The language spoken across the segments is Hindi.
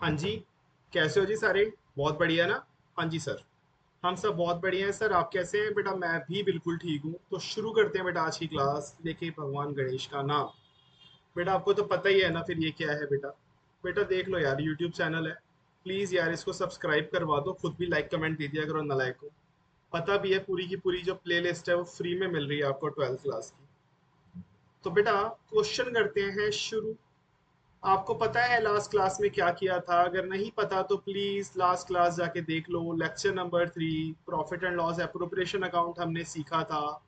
हाँ जी। कैसे हो जी सारे? बहुत बढ़िया ना। हाँ जी सर। हम सब बहुत बढ़िया हैं सर। आप कैसे हैं बेटा? मैं भी बिल्कुल ठीक हूँ। तो शुरू करते हैं बेटा आज की क्लास लेके भगवान गणेश का नाम। बेटा आपको तो पता ही है ना फिर ये क्या है बेटा। बेटा देख लो यार, यूट्यूब चैनल है। प्लीज़ यार इसको सब्सक्राइब करवा दो, खुद भी लाइक कमेंट दे दिया करो नालायक को। पता भी है पूरी की पूरी जो प्लेलिस्ट है वो फ्री में मिल रही है आपको 12th क्लास की। तो बेटा क्वेश्चन करते हैं शुरू। आपको पता है लास्ट क्लास में क्या किया था? अगर नहीं पता तो प्लीज लास्ट क्लास जाके देख लो। Lecture number 3, profit and loss appropriation account हमने सीखा था।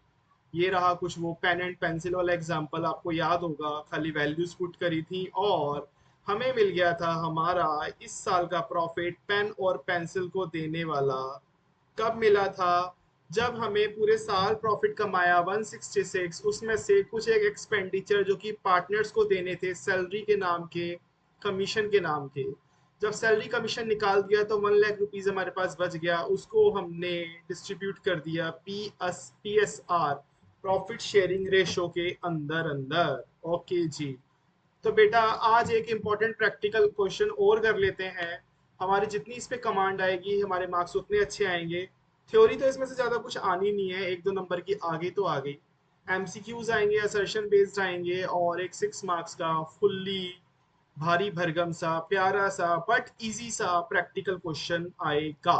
ये रहा कुछ वो पेन एंड पेंसिल वाला एग्जांपल, आपको याद होगा। खाली वैल्यूज पुट करी थी और हमें मिल गया था हमारा इस साल का प्रॉफिट पेन और पेंसिल को देने वाला। कब मिला था? जब हमें पूरे साल प्रॉफिट कमाया 166, उसमें से कुछ एक एक्सपेंडिचर जो कि पार्टनर्स को देने थे सैलरी के नाम के, कमीशन के नाम के। जब सैलरी कमीशन निकाल दिया तो 1 लाख रुपीज हमारे पास बच गया, उसको हमने डिस्ट्रीब्यूट कर दिया PSR, प्रॉफिट शेयरिंग रेशो के अंदर अंदर। ओके जी। तो बेटा आज एक इम्पॉर्टेंट प्रैक्टिकल क्वेश्चन और कर लेते हैं। हमारी जितनी इस पे कमांड आएगी हमारे मार्क्स उतने अच्छे आएंगे। थ्योरी तो इसमें से ज़्यादा कुछ आनी नहीं है, 1-2 नंबर की आगे तो आ गई। एमसीक्यूज आएंगे, असर्शन बेस्ड आएंगे, और एक 6 मार्क्स का फुल्ली भारी भरगम सा प्यारा सा बट इजी सा प्रैक्टिकल क्वेश्चन आएगा।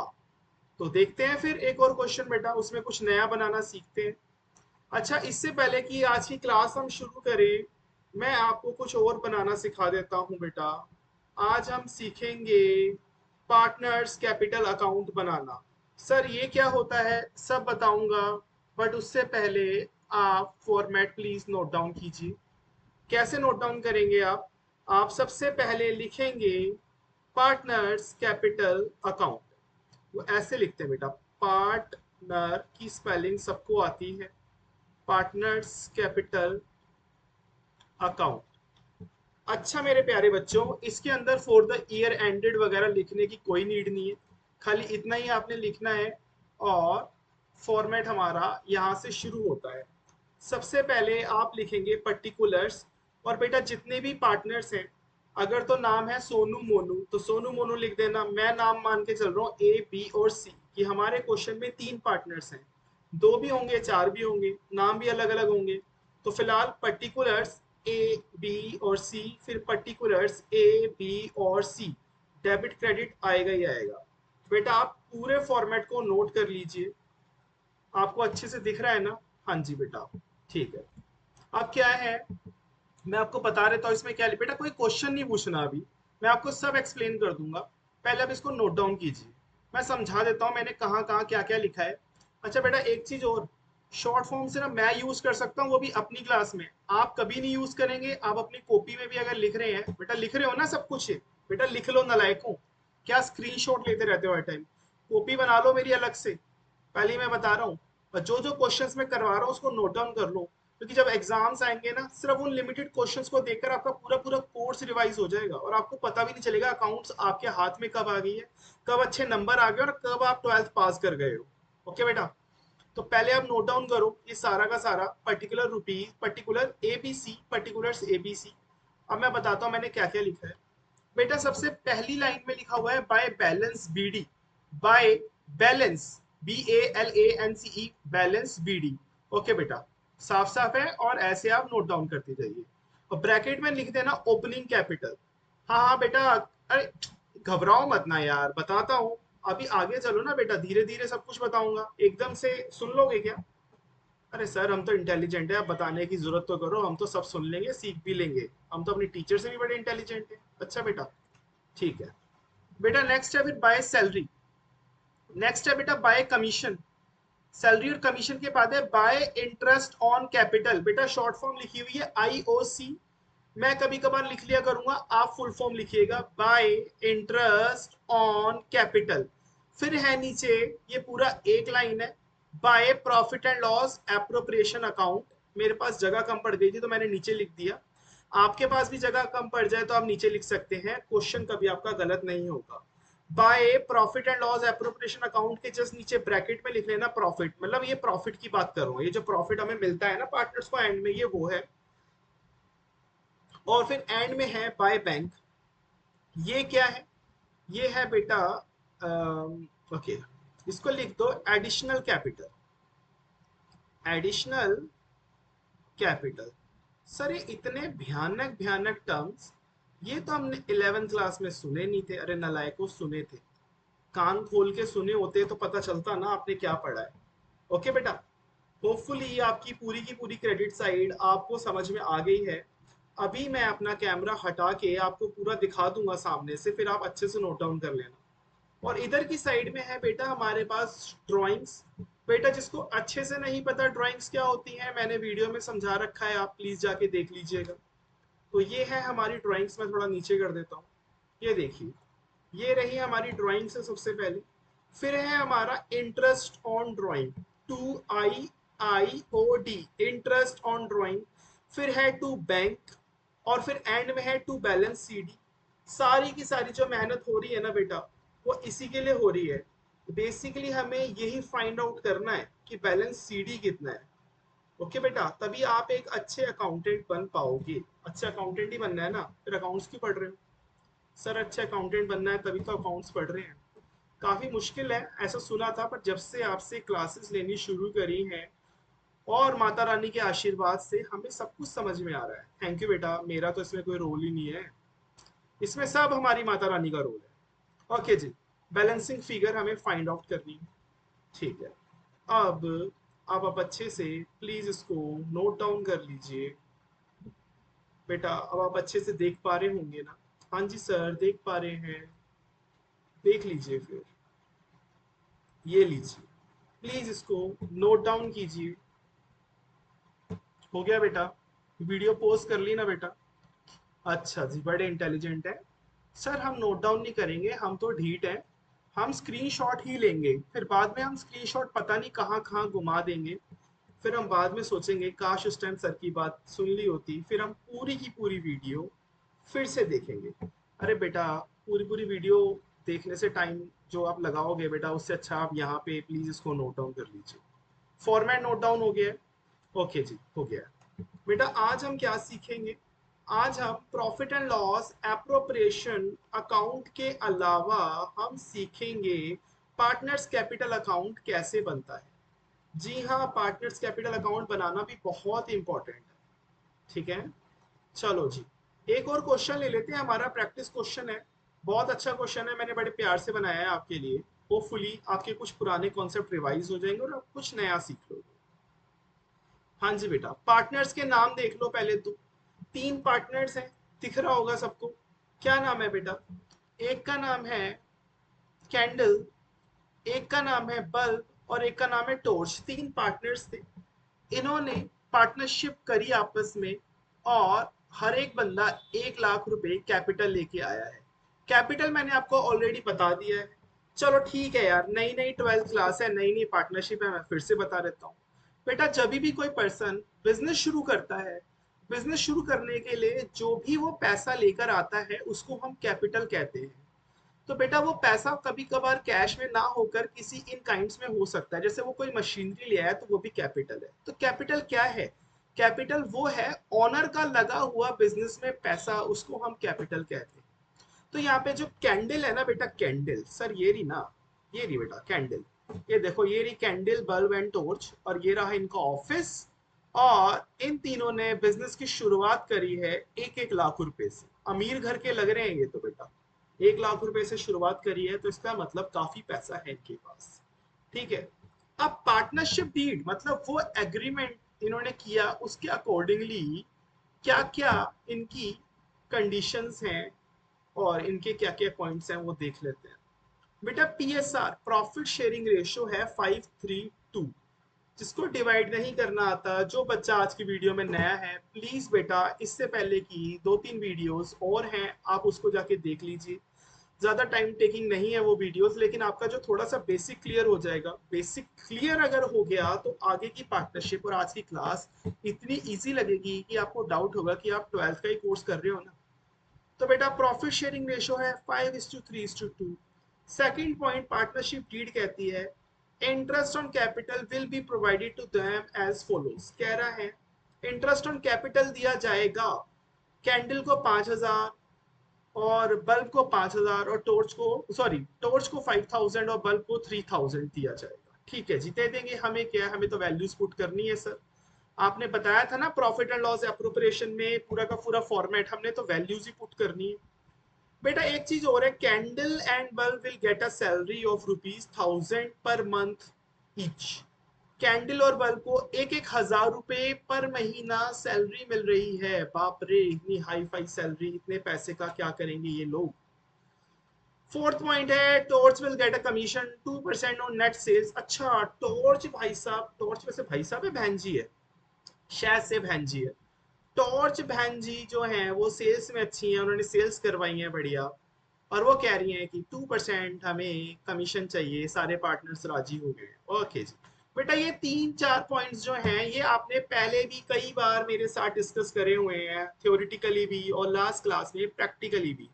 तो देखते हैं फिर एक और क्वेश्चन बेटा, उसमें कुछ नया बनाना सीखते हैं। अच्छा, इससे पहले कि आज की क्लास हम शुरू करें, मैं आपको कुछ और बनाना सिखा देता हूँ बेटा। आज हम सीखेंगे पार्टनर्स कैपिटल अकाउंट बनाना। सर ये क्या होता है सब बताऊंगा, बट उससे पहले आप फॉर्मेट प्लीज नोट डाउन कीजिए। कैसे नोट डाउन करेंगे आप? आप सबसे पहले लिखेंगे पार्टनर्स कैपिटल अकाउंट। वो ऐसे लिखते हैं बेटा, पार्टनर की स्पेलिंग सबको आती है, पार्टनर्स कैपिटल अकाउंट। अच्छा मेरे प्यारे बच्चों, इसके अंदर फॉर द ईयर एंडेड वगैरह लिखने की कोई नीड नहीं है। खाली इतना ही आपने लिखना है। और फॉर्मेट हमारा यहाँ से शुरू होता है। सबसे पहले आप लिखेंगे पर्टिकुलर्स। और बेटा जितने भी पार्टनर्स हैं, अगर तो नाम है सोनू मोनू तो सोनू मोनू लिख देना। मैं नाम मान के चल रहा हूँ A, B और C कि हमारे क्वेश्चन में 3 पार्टनर्स हैं। 2 भी होंगे, 4 भी होंगे, नाम भी अलग अलग होंगे। तो फिलहाल पर्टिकुलर्स A, B और C, फिर पर्टिकुलर्स A, B और C। डेबिट क्रेडिट आएगा ही आएगा। बेटा आप पूरे फॉर्मेट को नोट कर लीजिए। आपको अच्छे से दिख रहा है ना? हाँ जी बेटा। ठीक है। अब क्या है, मैं आपको बता देता हूँ इसमें क्या है। बेटा कोई क्वेश्चन नहीं पूछना अभी, मैं आपको सब एक्सप्लेन कर दूंगा। पहले आप इसको नोट डाउन कीजिए। मैं समझा देता हूँ मैंने कहाँ कहाँ क्या क्या लिखा है। अच्छा बेटा एक चीज और, शॉर्ट फॉर्म से ना मैं यूज कर सकता हूँ, वो भी अपनी क्लास में। आप कभी नहीं यूज करेंगे, आप अपनी कॉपी में भी अगर लिख रहे हैं, बेटा लिख रहे हो ना सब कुछ? बेटा लिख लो नालायकों, क्या स्क्रीनशॉट लेते रहते हो हर टाइम? कॉपी बना लो मेरी अलग से, पहले ही मैं बता रहा हूँ। और जो जो क्वेश्चंस मैं करवा रहा हूँ उसको नोट डाउन कर लो, क्योंकि जब एग्जाम्स आएंगे ना, सिर्फ उन लिमिटेड क्वेश्चंस को देखकर आपका पूरा पूरा कोर्स रिवाइज हो जाएगा और आपको पता भी नहीं चलेगा अकाउंट्स आपके हाथ में कब आ गई है, कब अच्छे नंबर आ गए और कब आप 12th पास कर गए हो। ओके बेटा, तो पहले आप नोट डाउन करो ये सारा का सारा, particular rupees, particular ABC, particulars ABC. अब मैं बताता हूँ मैंने क्या क्या लिखा है। बेटा सबसे पहली लाइन में लिखा हुआ है by balance BD. By balance, BALANCE, balance BD. Okay बेटा, साफ साफ है और ऐसे आप नोट डाउन करते जाइए। और ब्रैकेट में लिख देना ओपनिंग कैपिटल। हाँ हाँ बेटा, अरे घबराओ मत ना यार, बताता हूँ। अभी आगे चलो ना बेटा, धीरे धीरे सब कुछ बताऊंगा, एकदम से सुन लोगे क्या? अरे सर हम तो इंटेलिजेंट है, आप बताने की जरूरत तो करो, हम तो सब सुन लेंगे सीख भी लेंगे। हम तो अपनी टीचर से भी बड़े इंटेलिजेंट है। अच्छा बेटा, ठीक है। बेटा नेक्स्ट है फिर बाय सैलरी। नेक्स्ट है बेटा बाय कमीशन। सैलरी और कमीशन के बाद है बाय इंटरेस्ट ऑन कैपिटल। बेटा शॉर्ट फॉर्म लिखी हुई है IOC, मैं कभी कभार लिख लिया करूंगा, आप फुल फॉर्म लिखिएगा बाय इंटरेस्ट ऑन कैपिटल। फिर है नीचे, ये पूरा एक लाइन है, by profit and loss appropriation account. मेरे पास जगह कम पड़ गई थी तो मैंने नीचे लिख दिया। आपके पास भी जगह कम पड़ जाए तो आप नीचे लिख सकते हैं, क्वेश्चन कभी आपका गलत नहीं होगा। By profit and loss appropriation account के जस्ट नीचे ब्रैकेट में लिख लेना प्रॉफिट, मतलब ये प्रॉफिट की बात कर रहा हूँ, ये जो प्रॉफिट हमें मिलता है ना पार्टनर्स को एंड में, ये वो है। और फिर एंड में है बाय बैंक। ये क्या है? ये है बेटा, ओके, इसको लिख दो additional capital. Additional capital. Sir ये इतने भयानक भयानक टर्म्स, ये तो हमने 11th क्लास में सुने नहीं थे। अरे नलायकों, सुने थे, कान खोल के सुने होते तो पता चलता ना आपने क्या पढ़ा है। ओके बेटा, होपफुली आपकी पूरी की पूरी क्रेडिट साइड आपको समझ में आ गई है। अभी मैं अपना कैमरा हटा के आपको पूरा दिखा दूंगा सामने से, फिर आप अच्छे से नोट डाउन कर लेना। और इधर की साइड में है बेटा हमारे पास ड्राइंग्स। बेटा जिसको अच्छे से नहीं पता ड्राइंग्स क्या होती हैं, मैंने वीडियो में समझा रखा है, आप प्लीज जाके देख लीजिएगा। तो ये है हमारी ड्राइंग्स, मैं थोड़ा नीचे कर देता हूँ। ये देखिए, ये रही हमारी ड्राइंग से सबसे पहले। फिर है हमारा interest on drawing, 2IIOD, interest on drawing. फिर है टू बैंक, और फिर एंड में है टू बैलेंस CD। सारी की सारी जो मेहनत हो रही है ना बेटा, वो इसी के लिए हो रही है। बेसिकली हमें यही फाइंड आउट करना है कि बैलेंस CD कितना है। ओके बेटा, तभी आप एक अच्छे अकाउंटेंट बन पाओगे। अच्छे अकाउंटेंट ही बनना है ना, फिर अकाउंट्स क्यों पढ़ रहे हो? सर अच्छे अकाउंटेंट बनना है तभी तो अकाउंट्स पढ़ रहे हैं। काफी मुश्किल है ऐसा सुना था, पर जब से आपसे क्लासेस लेनी शुरू करी हैं और माता रानी के आशीर्वाद से हमें सब कुछ समझ में आ रहा है। थैंक यू बेटा, मेरा तो इसमें कोई रोल ही नहीं है, इसमें सब हमारी माता रानी का रोल है। ओके जी, बैलेंसिंग फिगर हमें फाइंड आउट करनी है। ठीक है, अब आप अच्छे से प्लीज इसको नोट डाउन कर लीजिए। बेटा अब आप अच्छे से देख पा रहे होंगे ना? हाँ जी सर, देख पा रहे हैं, देख लीजिए फिर। ये लीजिए, प्लीज इसको नोट डाउन कीजिए। हो गया बेटा? वीडियो पोस्ट कर ली ना बेटा? अच्छा जी, बड़े इंटेलिजेंट है। सर हम नोट डाउन नहीं करेंगे, हम तो ढीठ हैं, हम स्क्रीनशॉट ही लेंगे, फिर बाद में हम स्क्रीनशॉट पता नहीं कहाँ कहाँ घुमा देंगे। फिर हम बाद में सोचेंगे काश उस टाइम सर की बात सुन ली होती, फिर हम पूरी की पूरी वीडियो फिर से देखेंगे। अरे बेटा, पूरी पूरी वीडियो देखने से टाइम जो आप लगाओगे बेटा, उससे अच्छा आप यहाँ पे प्लीज इसको नोट डाउन कर लीजिए। फॉर्मेट नोट डाउन हो गया है? ओके जी, हो गया। बेटा आज हम क्या सीखेंगे? आज हम profit and loss appropriation account के अलावा हम सीखेंगे पार्टनर्स कैपिटल अकाउंट कैसे बनता है। जी हाँ, पार्टनर्स कैपिटल अकाउंट बनाना भी बहुत इंपॉर्टेंट है। ठीक है, चलो जी, एक और क्वेश्चन ले लेते हैं, हमारा प्रैक्टिस क्वेश्चन है। बहुत अच्छा क्वेश्चन है, मैंने बड़े प्यार से बनाया है आपके लिए। होपफुली आपके कुछ पुराने कॉन्सेप्ट रिवाइज हो जाएंगे और आप कुछ नया सीख लोगे। हाँ जी बेटा, पार्टनर्स के नाम देख लो पहले तो। तीन पार्टनर्स हैं, दिख रहा होगा सबको। क्या नाम है बेटा? एक का नाम है कैंडल, एक का नाम है बल्ब, और एक का नाम है टॉर्च। तीन पार्टनर्स थे, इन्होंने पार्टनरशिप करी आपस में, और हर एक बंदा 1 लाख रुपए कैपिटल लेके आया है। कैपिटल मैंने आपको ऑलरेडी बता दिया है। चलो ठीक है यार, नई नई 12th क्लास है, नई नई पार्टनरशिप है, मैं फिर से बता देता हूँ। बेटा जब भी कोई पर्सन बिजनेस शुरू करता है, बिजनेस शुरू करने के लिए जो भी वो पैसा लेकर आता है उसको हम कैपिटल कहते हैं। तो बेटा वो पैसा कभी कभार कैश में ना होकर किसी इन काइंड्स में हो सकता है, जैसे वो कोई मशीनरी ले आया तो वो भी कैपिटल है। तो कैपिटल क्या है? कैपिटल वो है ऑनर का लगा हुआ बिजनेस में पैसा, उसको हम कैपिटल कहते हैं। तो यहाँ पे जो कैंडल है ना बेटा, कैंडल सर ये रही ना, ये रही बेटा कैंडल। ये देखो, ये रही कैंडल बल्ब एंड टॉर्च, और ये रहा इनका ऑफिस। और इन तीनों ने बिजनेस की शुरुआत करी है 1-1 लाख रुपए से। अमीर घर के लग रहे हैं ये तो बेटा, 1 लाख रुपए से शुरुआत करी है, तो इसका मतलब काफी पैसा है इनके पास। ठीक है, अब पार्टनरशिप डीड मतलब वो एग्रीमेंट इन्होंने किया, उसके अकॉर्डिंगली क्या क्या इनकी कंडीशंस हैं और इनके क्या क्या पॉइंट्स हैं वो देख लेते हैं। बेटा PSR प्रॉफिट शेयरिंग रेशियो है 5:3:2। जिसको डिवाइड नहीं करना आता, जो बच्चा आज की वीडियो में नया है, प्लीज बेटा इससे पहले की 2-3 वीडियोस और हैं, आप उसको जाके देख लीजिए। ज्यादा टाइम टेकिंग नहीं है वो वीडियोस, लेकिन आपका जो थोड़ा सा बेसिक क्लियर हो जाएगा। बेसिक क्लियर अगर हो गया तो आगे की पार्टनरशिप और आज की क्लास इतनी इजी लगेगी कि आपको डाउट होगा कि आप 12th का ही कोर्स कर रहे हो ना। तो बेटा प्रॉफिट शेयरिंग रेशियो है 5:3:2। सेकंड पॉइंट पार्टनरशिप डीड कहती है interest on capital will be provided to them as follows. कह रहा है इंटरेस्ट ऑन कैपिटल दिया जाएगा कैंडल को 5,000, और बल्ब को 5,000 और टॉर्च को 5,000 और बल्ब को 3,000 दिया जाएगा। ठीक है जी, दे देंगे। हमें क्या है, हमें तो वैल्यूज पुट करनी है सर। आपने बताया था ना प्रॉफिट एंड लॉस एप्रोप्रिएशन में पूरा का पूरा फॉर्मेट, हमने तो वैल्यूज ही पुट करनी है। बेटा एक चीज और है, candle and bulb will get a salary of ₹1,000 per month each. Candle और बल्ब को एक एक 1,000 रुपए पर महीना सैलरी मिल रही है। बाप रे, इतनी हाई फाई सैलरी, इतने पैसे का क्या करेंगे ये लोग। फोर्थ पॉइंट है, torch will get a commission 2% on net sales. अच्छा, टॉर्च भाई साहब, टॉर्च वैसे भाई साहब है बहन जी है, शायद से बहन जी है। टॉर्च बहन जी जो हैं वो सेल्स में अच्छी हैं, उन्होंने सेल्स करवाई हैं बढ़िया, और वो कह रही हैं कि 2% हमें कमीशन चाहिए। सारे पार्टनर्स राजी हो गए। ओके जी। बेटा ये 3-4 पॉइंट्स जो हैं ये आपने पहले भी कई बार मेरे साथ डिस्कस करे हुए हैं, थ्योरेटिकली भी और लास्ट क्लास में प्रैक्टिकली भी।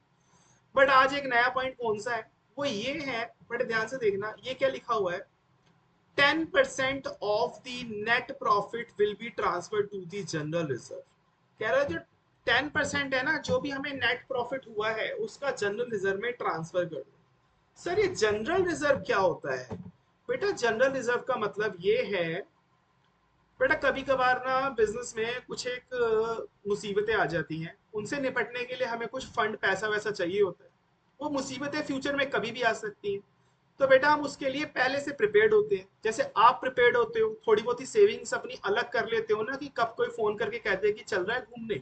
बट आज एक नया पॉइंट कौन सा है, वो ये है, बड़े ध्यान से देखना, ये क्या लिखा हुआ है, 10% of the net profit will be transfer to the general reserve. कह रहा है जो 10% है ना, जो भी हमें नेट प्रॉफिट हुआ है उसका जनरल रिजर्व में ट्रांसफर कर दो। सर ये जनरल रिजर्व क्या होता है? बेटा जनरल रिजर्व का मतलब ये है, बेटा कभी कभार ना बिजनेस में कुछ एक मुसीबतें आ जाती हैं, उनसे निपटने के लिए हमें कुछ फंड पैसा वैसा चाहिए होता है। वो मुसीबतें फ्यूचर में कभी भी आ सकती हैं, तो बेटा हम उसके लिए पहले से प्रिपेयर्ड होते हैं। जैसे आप प्रिपेयर्ड होते हो, थोड़ी बहुत ही सेविंग्स अपनी अलग कर लेते हो ना, कि कब कोई फोन करके कहते हैं कि चल रहा है घूमने,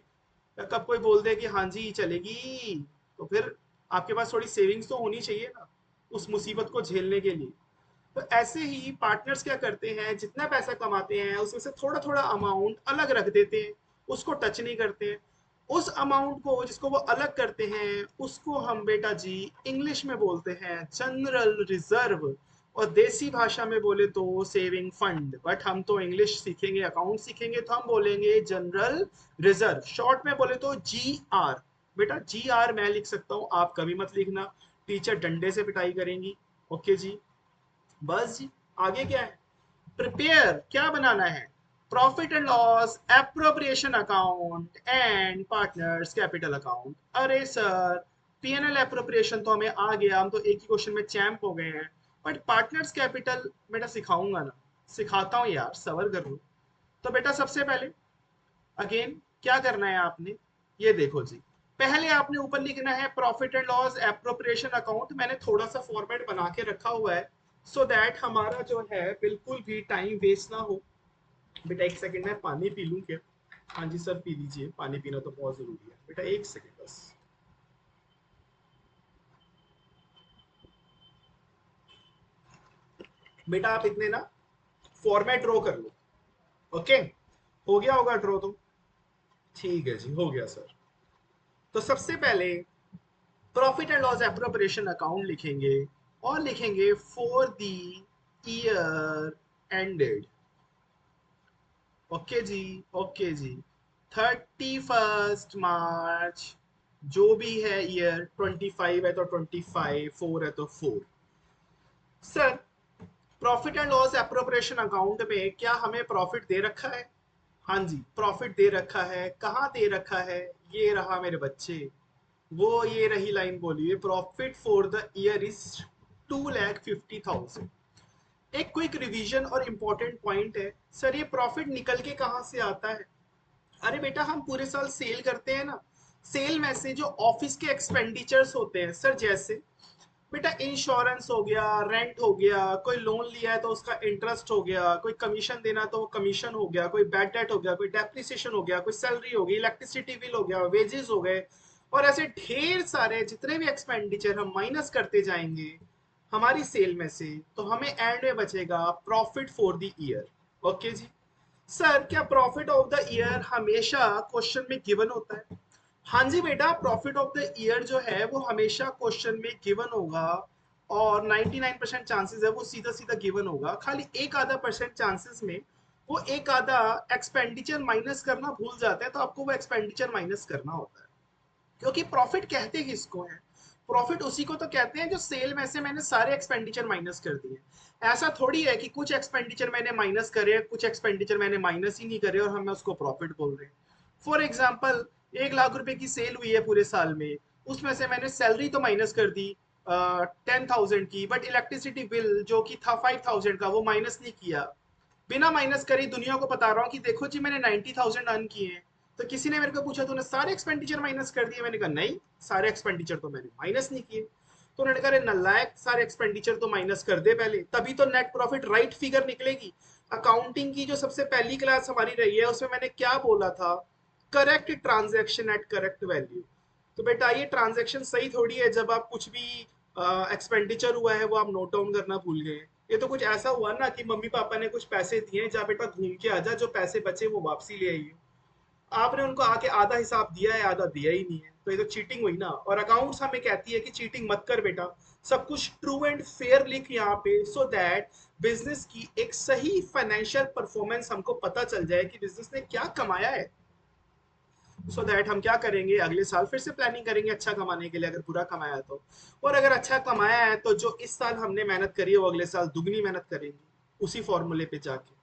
या कब कोई बोल दे कि हाँ जी चलेगी, तो फिर आपके पास थोड़ी सेविंग्स तो होनी चाहिए ना उस मुसीबत को झेलने के लिए। तो ऐसे ही पार्टनर्स क्या करते हैं, जितना पैसा कमाते हैं उसमें से थोड़ा थोड़ा अमाउंट अलग रख देते हैं, उसको टच नहीं करते हैं। उस अमाउंट को जिसको वो अलग करते हैं उसको हम बेटा जी इंग्लिश में बोलते हैं जनरल रिजर्व, और देसी भाषा में बोले तो सेविंग फंड। बट हम तो इंग्लिश सीखेंगे, अकाउंट सीखेंगे, तो हम बोलेंगे जनरल रिजर्व। शॉर्ट में बोले तो GR। बेटा GR मैं लिख सकता हूँ, आप कभी मत लिखना, टीचर डंडे से पिटाई करेंगी। ओके जी, बस जी। आगे क्या है, प्रिपेयर क्या बनाना है, profit and loss appropriation account and partners capital account. अरे सर P&L एप्रोप्रिएशन तो हमें आ गया, हम तो एक ही क्वेश्चन में चैंप हो गए हैं, बट पार्टनर्स कैपिटल बेटा सिखाऊंगा ना, सिखाता हूँ यार, सबर कर लो। तो बेटा सबसे पहले अगेन क्या करना है आपने, ये देखो जी, पहले आपने ऊपर लिखना है profit and loss appropriation account. मैंने थोड़ा सा फॉर्मेट बना के रखा हुआ है सो दैट हमारा जो है बिल्कुल भी टाइम वेस्ट ना हो। बेटा एक सेकंड में पानी पी लूं क्या? हाँ जी सर पी लीजिए, पानी पीना तो बहुत जरूरी है। बेटा एक सेकंड बस। बेटा आप इतने ना फॉर्मेट ड्रॉ कर लो। ओके, हो गया होगा ड्रॉ तो? ठीक है जी, हो गया सर। तो सबसे पहले profit and loss appropriation account लिखेंगे, और लिखेंगे for the year ended. Okay जी, ओके जी, 31 मार्च, जो भी है ईयर, 25 है तो 25, 4 है तो 4। Sir profit and loss appropriation account में क्या हमें प्रॉफिट दे रखा है? हाँ जी प्रॉफिट दे रखा है। कहाँ दे रखा है? ये रहा मेरे बच्चे, वो ये रही लाइन, बोलिए profit for the year is 2,50,000। एक क्विक रिवीजन और इंपॉर्टेंट पॉइंट है, सर ये प्रॉफिट निकल के कहाँ से आता है? अरे बेटा हम पूरे साल सेल करते हैं ना, सेल में से जो ऑफिस के एक्सपेंडिचर्स होते हैं सर, जैसे बेटा इंश्योरेंस हो गया, रेंट हो गया, कोई लोन लिया है तो उसका इंटरेस्ट हो गया, कोई कमीशन देना तो वो कमीशन हो गया, कोई बैड डेट हो गया, कोई डेप्रिसिएशन हो गया, कोई सैलरी हो गई, इलेक्ट्रिसिटी बिल हो गया, वेजेस हो गए, और ऐसे ढेर सारे जितने भी एक्सपेंडिचर हम माइनस करते जाएंगे हमारी सेल में से, तो हमें एंड में बचेगा profit for the year. Okay ji. Sir क्या प्रॉफिट ऑफ द ईयर हमेशा क्वेश्चन में गिवन होता है? हाँ जी बेटा, प्रॉफिट ऑफ द ईयर जो है वो हमेशा क्वेश्चन में गिवन होगा, और 99% चांसेस है वो सीधा सीधा गिवन होगा। खाली एक आधा परसेंट चांसेस में वो एक आधा एक्सपेंडिचर माइनस करना भूल जाते हैं, तो आपको वो एक्सपेंडिचर माइनस करना होता है। क्योंकि प्रॉफिट कहते किसको है? प्रॉफिट उसी को तो कहते हैं जो सेल में से मैंने सारे एक्सपेंडिचर माइनस कर दिए। ऐसा थोड़ी है कि कुछ एक्सपेंडिचर मैंने माइनस करे, कुछ एक्सपेंडिचर मैंने माइनस ही नहीं करे और हम उसको प्रॉफिट बोल रहे हैं। फॉर एग्जाम्पल 1 लाख रुपए की सेल हुई है पूरे साल में, उसमें से मैंने सैलरी तो माइनस कर दी 10,000 की, बट इलेक्ट्रिसिटी बिल जो कि था 5,000 का वो माइनस नहीं किया। बिना माइनस करे दुनिया को बता रहा हूँ कि देखो जी मैंने 90,000 अर्न किए हैं। तो किसी ने मेरे को पूछा तूने सारे एक्सपेंडिचर माइनस कर दिए? मैंने कहा नहीं, सारे एक्सपेंडिचर तो मैंने माइनस नहीं किए। तो उन्होंने कहा अरे नालायक, सारे एक्सपेंडिचर तो माइनस कर दे पहले, तभी तो नेट प्रॉफिट राइट फिगर निकलेगी। अकाउंटिंग की जो सबसे पहली क्लास हमारी रही है उसमें मैंने क्या बोला था? Correct transaction at correct value. तो बेटा ये ट्रांजेक्शन सही थोड़ी है जब आप कुछ भी एक्सपेंडिचर हुआ है वो आप नोट डाउन करना भूल गए। ये तो कुछ ऐसा हुआ ना कि मम्मी पापा ने कुछ पैसे दिए, जा बेटा घूम के आजा, जो पैसे बचे वो वापसी ले आइए। आपने उनको आके आधा हिसाब दिया है, आधा दिया ही नहीं है, तो ये तो चीटिंग हुई ना। और अकाउंट्स हमें कहती है कि चीटिंग मत कर बेटा, सब कुछ ट्रू एंड फेयर लिख यहाँ पे, सो दैट बिजनेस की एक सही फाइनेंशियल परफॉर्मेंस हमको पता चल जाए कि बिजनेस ने क्या कमाया है। सो दैट हम क्या करेंगे, अगले साल फिर से प्लानिंग करेंगे अच्छा कमाने के लिए, अगर बुरा कमाया तो। और अगर अच्छा कमाया है तो जो इस साल हमने मेहनत करी है वो अगले साल दुगनी मेहनत करेंगे, उसी फॉर्मूले पे जाके।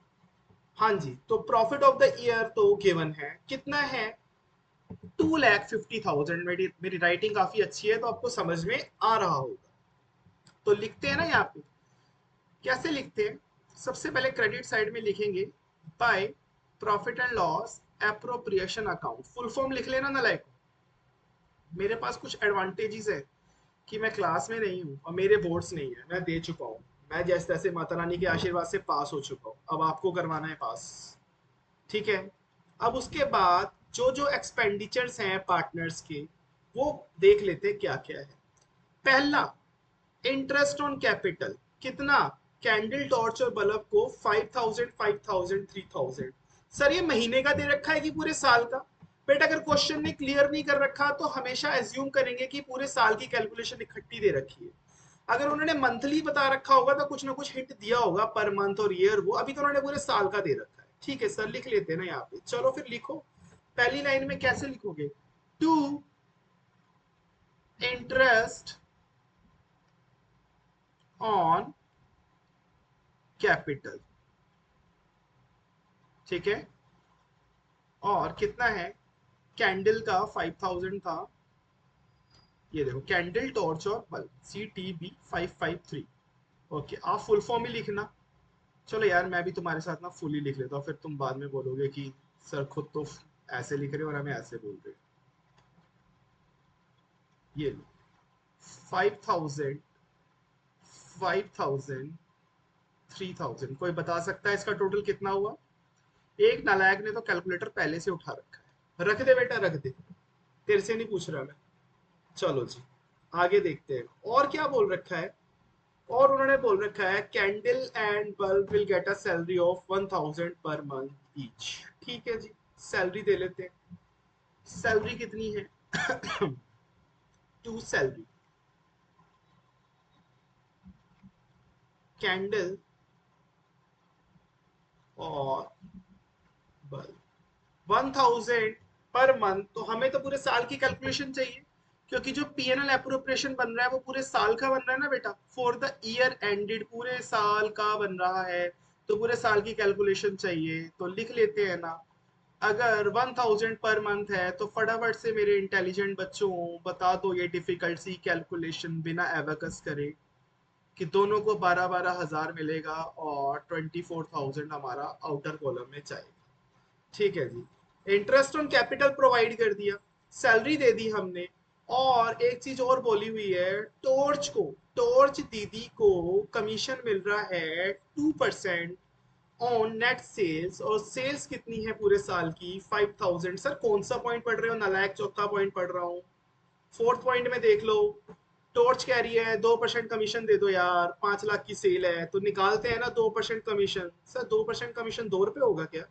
हाँ जी, तो प्रॉफिट ऑफ द ईयर तो गिवन है, कितना है? 2,50,000। मेरी मेरी राइटिंग काफी अच्छी है तो आपको समझ में आ रहा होगा। तो लिखते हैं ना यहाँ पे, कैसे लिखते हैं? सबसे पहले क्रेडिट साइड में लिखेंगे by profit and loss appropriation account, full form लिख लेना ना लाइक। मेरे पास कुछ एडवांटेजेस है कि मैं क्लास में नहीं हूँ और मेरे बोर्ड्स नहीं है, मैं दे चुका हूँ। मैं जैसे तैसे माता रानी के आशीर्वाद से पास हो चुका हूँ, अब आपको करवाना है पास। ठीक है। अब उसके बाद जो जो एक्सपेंडिचर्स हैं पार्टनर्स के, वो देख लेते हैं क्या क्या है। पहला, इंटरेस्ट ऑन कैपिटल। कितना? कैंडल टॉर्च और बल्ब को 5,000 5,000 3,000। सर ये महीने का दे रखा है कि पूरे साल का? बेटा अगर क्वेश्चन ने क्लियर नहीं कर रखा तो हमेशा एज्यूम करेंगे कि पूरे साल की कैलकुलेशन इकट्ठी दे रखी है। अगर उन्होंने मंथली बता रखा होगा तो कुछ ना कुछ हिंट दिया होगा पर मंथ और ईयर, वो अभी तो उन्होंने पूरे साल का दे रखा है। ठीक है सर, लिख लेते हैं ना यहाँ पे। चलो फिर लिखो। पहली लाइन में कैसे लिखोगे? To interest on capital. ठीक है। और कितना है? कैंडल का 5,000 था। ये देखो, कैंडल टॉर्च और बल्ब, CTB 553। ओके, आप फुल फॉर्म ही लिखना। चलो यार मैं भी तुम्हारे साथ ना फुल ही लिख लेता हूँ, फिर तुम बाद में बोलोगे कि सर खुद तो ऐसे लिख रहे हो और हमें ऐसे बोल रहे हो। ये लो, 5,000 5,000 3,000। कोई बता सकता है इसका टोटल कितना हुआ? एक नालायक ने तो कैलकुलेटर पहले से उठा रखा है। रख दे बेटा रख दे, तेरे से नहीं पूछ रहा मैं। चलो जी, आगे देखते हैं और क्या बोल रखा है। और उन्होंने बोल रखा है candle and bulb will get a salary of 1,000 per month each. ठीक है जी, सैलरी दे लेते हैं। सैलरी कितनी है? टू सैलरी, कैंडल और बल्ब, 1,000 पर मंथ। तो हमें तो पूरे साल की कैलकुलेशन चाहिए, क्योंकि जो पीएनएल एप्रोप्रिएशन बन रहा है वो पूरे साल का बन रहा है ना बेटा, फॉर द ईयर एंडेड, पूरे साल का बन रहा है। तो पूरे साल की कैलकुलेशन चाहिए, तो लिख लेते हैं ना। अगर 1,000 पर मंथ है तो फटाफट से मेरे इंटेलिजेंट बच्चों बता दो ये डिफिकल्ट सी कैलकुलेशन बिना एबेकस करे, कि दोनों को 12,12 हजार मिलेगा और 24,000 हमारा आउटर कॉलम में जाएगा। ठीक है जी। इंटरेस्ट ऑन कैपिटल प्रोवाइड कर दिया, सैलरी दे दी हमने। और एक चीज और बोली हुई है, टॉर्च को, टॉर्च दीदी को कमीशन मिल रहा है 2% ऑन नेट सेल्स। और सेल्स कितनी है पूरे साल की? 5,000। सर कौन सा पॉइंट पढ़ रहे हो नालायक? चौथा पॉइंट पढ़ रहा हूँ। फोर्थ पॉइंट में देख लो, टॉर्च कह रही है 2% कमीशन दे दो यार, 5 लाख की सेल है तो निकालते हैं ना 2% कमीशन। सर 2% कमीशन 2 रुपए होगा क्या?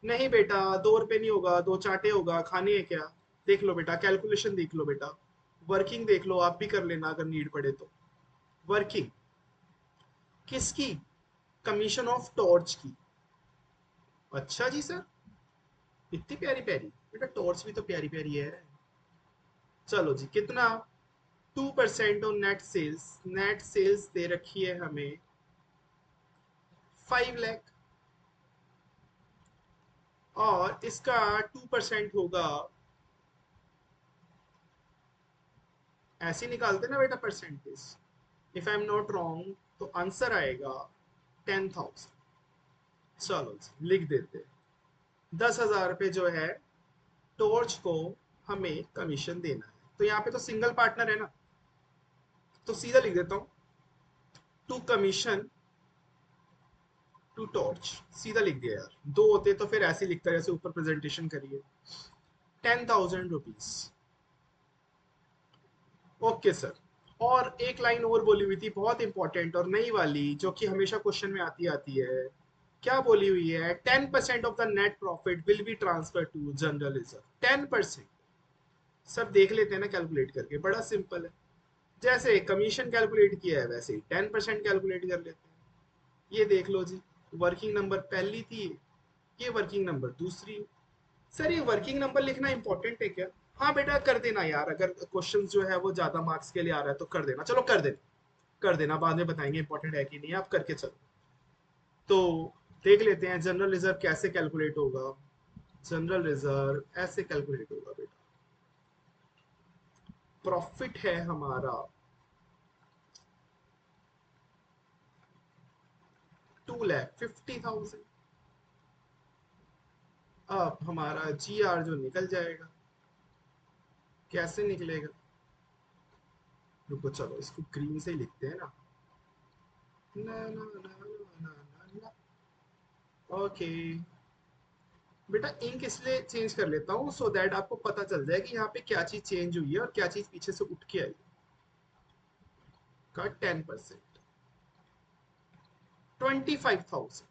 नहीं बेटा, 2 रुपए नहीं होगा, दो चाटे होगा, खाने हैं क्या? देख लो बेटा, कैलकुलेशन देख लो बेटा, वर्किंग देख लो, आप भी कर लेना अगर नीड पड़े तो। वर्किंग किसकी? कमीशन ऑफ टॉर्च की। अच्छा जी सर, इतनी प्यारी प्यारी? बेटा टॉर्च भी तो प्यारी प्यारी है। चलो जी, कितना? 2% on net sales. Net sales दे रखी है हमें 5 लाख, और इसका 2% होगा ऐसे निकालते ना बेटा percentage. If I am not wrong तो आंसर आएगा 10,000। चलो जी, लिख देते हैं 10,000 रुपये जो है टॉर्च को हमें कमीशन देना है। तो यहाँ पे तो सिंगल पार्टनर है ना, तो सीधा लिख देता हूँ टू कमीशन टू टॉर्च, सीधा लिख दिया यार। दो होते तो फिर ऐसे लिखता जैसे ऊपर प्रेजेंटेशन करिए। 10,000 रुपीज। Okay sir. और एक लाइन और बोली हुई थी बहुत इंपॉर्टेंट और नई वाली, जो कि हमेशा क्वेश्चन में आती आती है। क्या बोली हुई है? 10% of the net profit will be transfer to general reserve. 10%। सब देख लेते हैं ना कैलकुलेट करके, बड़ा सिंपल है। जैसे कमीशन कैलकुलेट किया है वैसे ही 10% कैलकुलेट कर लेते हैं। ये देख लो जी, वर्किंग नंबर पहली थी, ये वर्किंग नंबर दूसरी। सर ये वर्किंग नंबर लिखना इंपॉर्टेंट है क्या? हाँ बेटा कर देना यार, अगर क्वेश्चन जो है वो ज्यादा मार्क्स के लिए आ रहा है तो कर देना। चलो कर देना, कर देना, बाद में बताएंगे इंपॉर्टेंट है कि नहीं, आप करके चलो। तो देख लेते हैं जनरल रिजर्व कैसे कैलकुलेट होगा। जनरल रिजर्व ऐसे कैलकुलेट होगा बेटा। प्रॉफिट है हमारा 2,50,000। अब हमारा जी आर जो निकल जाएगा, कैसे निकलेगा? रुको चलो इसको ग्रीन से ही लिखते हैं ना। ना ना ना ना ना ना। ओके बेटा, इंक इसलिए चेंज कर लेता हूँ सो दैट आपको पता चल जाए कि यहाँ पे क्या चीज चेंज हुई है और क्या चीज पीछे से उठ के आई का 10%। 25,000।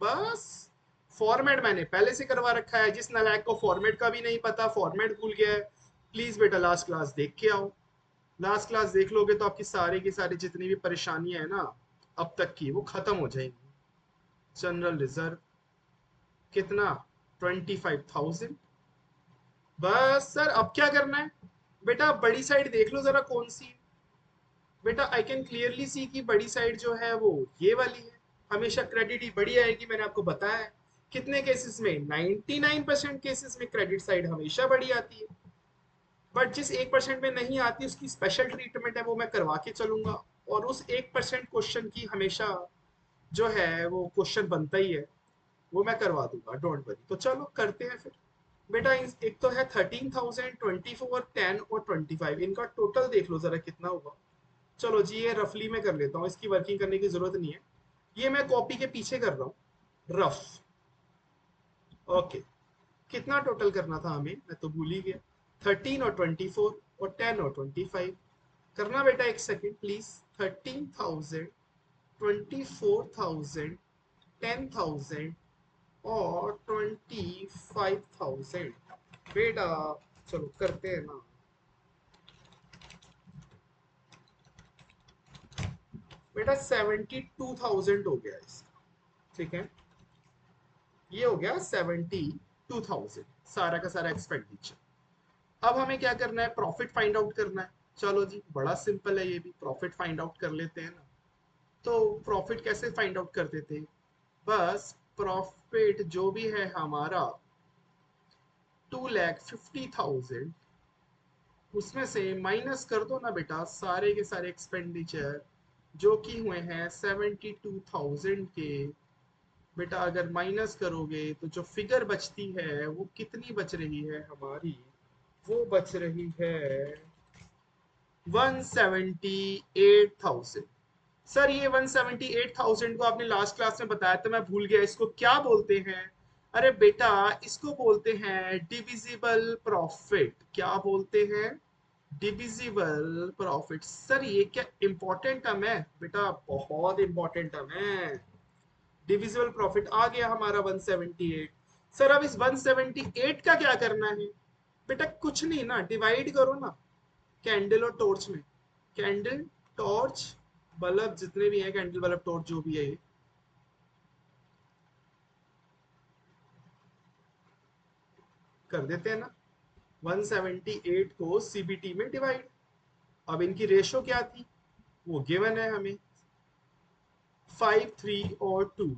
बस फॉर्मेट मैंने पहले से करवा रखा है। जिस नालायक को फॉर्मेट का भी नहीं पता, फॉर्मेट भूल गया है, प्लीज बेटा लास्ट क्लास देख के आओ। लास्ट क्लास देख लोगे तो आपकी सारी की सारी जितनी भी परेशानियां है ना अब तक की, वो खत्म हो जाएंगी। जनरल रिजर्व कितना? 25,000। बस सर अब क्या करना है? बेटा बड़ी साइड देख लो जरा कौन सी है। बेटा आई कैन क्लियरली सी कि बड़ी साइड जो है वो ये वाली है। हमेशा क्रेडिट ही बड़ी आएगी, मैंने आपको बताया है। कितने केसेस में? 99% केसेस में क्रेडिट साइड हमेशा बड़ी आती है। बट जिस 1% में नहीं आती उसकी स्पेशल ट्रीटमेंट है, वो मैं करवा के चलूंगा। और उस 1% क्वेश्चन की हमेशा जो है वो क्वेश्चन बनता ही है, वो मैं करवा दूंगा, डोंट वरी। तो चलो करते हैं फिर। बेटा एक तो है 13,000, 24, 10 और 25, इनका टोटल देख लो जरा कितना होगा। चलो जी ये रफली में कर लेता हूँ, इसकी वर्किंग करने की जरूरत नहीं है। ये मैं कॉपी के पीछे कर रहा हूँ रफ। ओके, कितना टोटल करना था हमें, मैं तो भूल ही गया। 13 और 24 और 10 और 25 करना बेटा, एक सेकेंड प्लीज। 13,000, 24,000, 10,000 और 25,000 बेटा। चलो करते हैं ना बेटा। 72,000 हो गया इसका, ठीक है। ये हो गया 72,000 सारा का सारा एक्सपेंडिचर। अब हमें क्या करना है? प्रॉफिट फाइंड आउट करना है। चलो जी बड़ा सिंपल है, ये भी प्रॉफिट फाइंड आउट कर लेते हैं ना। तो प्रॉफिट कैसे फाइंड आउट कर देते हैं? बस प्रॉफिट जो भी है हमारा 2,50,000, उसमें से माइनस कर दो ना बेटा सारे के सारे एक्सपेंडिचर जो कि हुए हैं 72,000 के। बेटा अगर माइनस करोगे तो जो फिगर बचती है वो कितनी बच रही है हमारी? वो बच रही है 178,000। सर ये 178,000 को आपने लास्ट क्लास में बताया था, मैं भूल गया, इसको क्या बोलते हैं? अरे बेटा इसको बोलते हैं डिविजिबल प्रॉफिट। क्या बोलते हैं? Divisible profit. सर ये क्या इंपॉर्टेंट टर्म है बेटा? बहुत इंपॉर्टेंट टर्म है। डिविजिबल प्रॉफिट आ गया हमारा 178। सर अब इस 178 का क्या करना है? बेटा कुछ नहीं ना, डिवाइड करो ना कैंडल और टॉर्च में। कैंडल, टॉर्च, बल्ब, जितने भी हैं कैंडल बल्ब टॉर्च जो भी है ये, कर देते हैं ना 178 को सीबीटी में डिवाइड। अब इनकी रेशो क्या थी वो गिवन है हमें, 5, 3 और 2।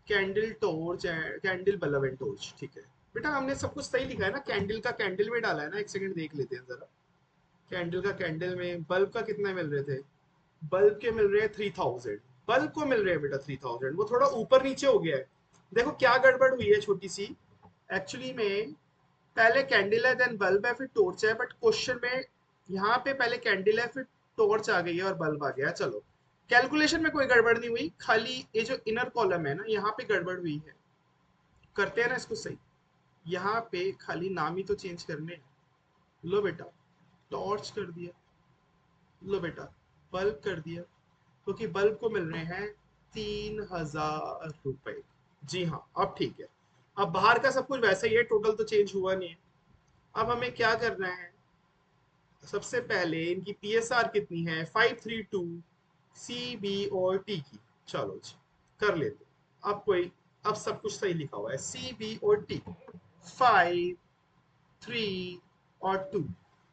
Candle, torch, candle, bulb and torch, ठीक है। बेटा हमने सब कुछ सही लिखा है ना? कैंडल का कैंडल में डाला है ना? एक सेकंड देख लेते हैं जरा। कैंडल का कैंडल में बल्ब का कितना मिल रहे थे, बल्ब के मिल रहे हैं 3000, बल्ब को मिल रहे हैं बेटा 3000, वो थोड़ा ऊपर नीचे हो गया है। देखो क्या गड़बड़ हुई है छोटी सी, एक्चुअली में पहले कैंडल है देन बल्ब है फिर टॉर्च है, बट क्वेश्चन में यहाँ पे पहले कैंडल है फिर टॉर्च आ गई है और बल्ब आ गया। चलो कैलकुलेशन में कोई गड़बड़ नहीं हुई, खाली ये जो इनर कॉलम है ना यहाँ पे गड़बड़ हुई है। करते हैं ना इसको सही, यहाँ पे खाली नाम ही तो चेंज करने हैं। लो बेटा टॉर्च कर दिया, लो बेटा बल्ब कर दिया, क्योंकि बल्ब को मिल रहे हैं 3000 रुपए। जी हाँ अब ठीक है, अब बाहर का सब कुछ वैसा ही है, टोटल तो चेंज हुआ नहीं है। अब हमें क्या करना है, सबसे पहले इनकी पीएसआर कितनी है 532 सी बी और टी की। चलो जी कर लेते हैं। अब कोई, अब सब कुछ सही लिखा हुआ है, सी बी और टी, 5 3 और 2,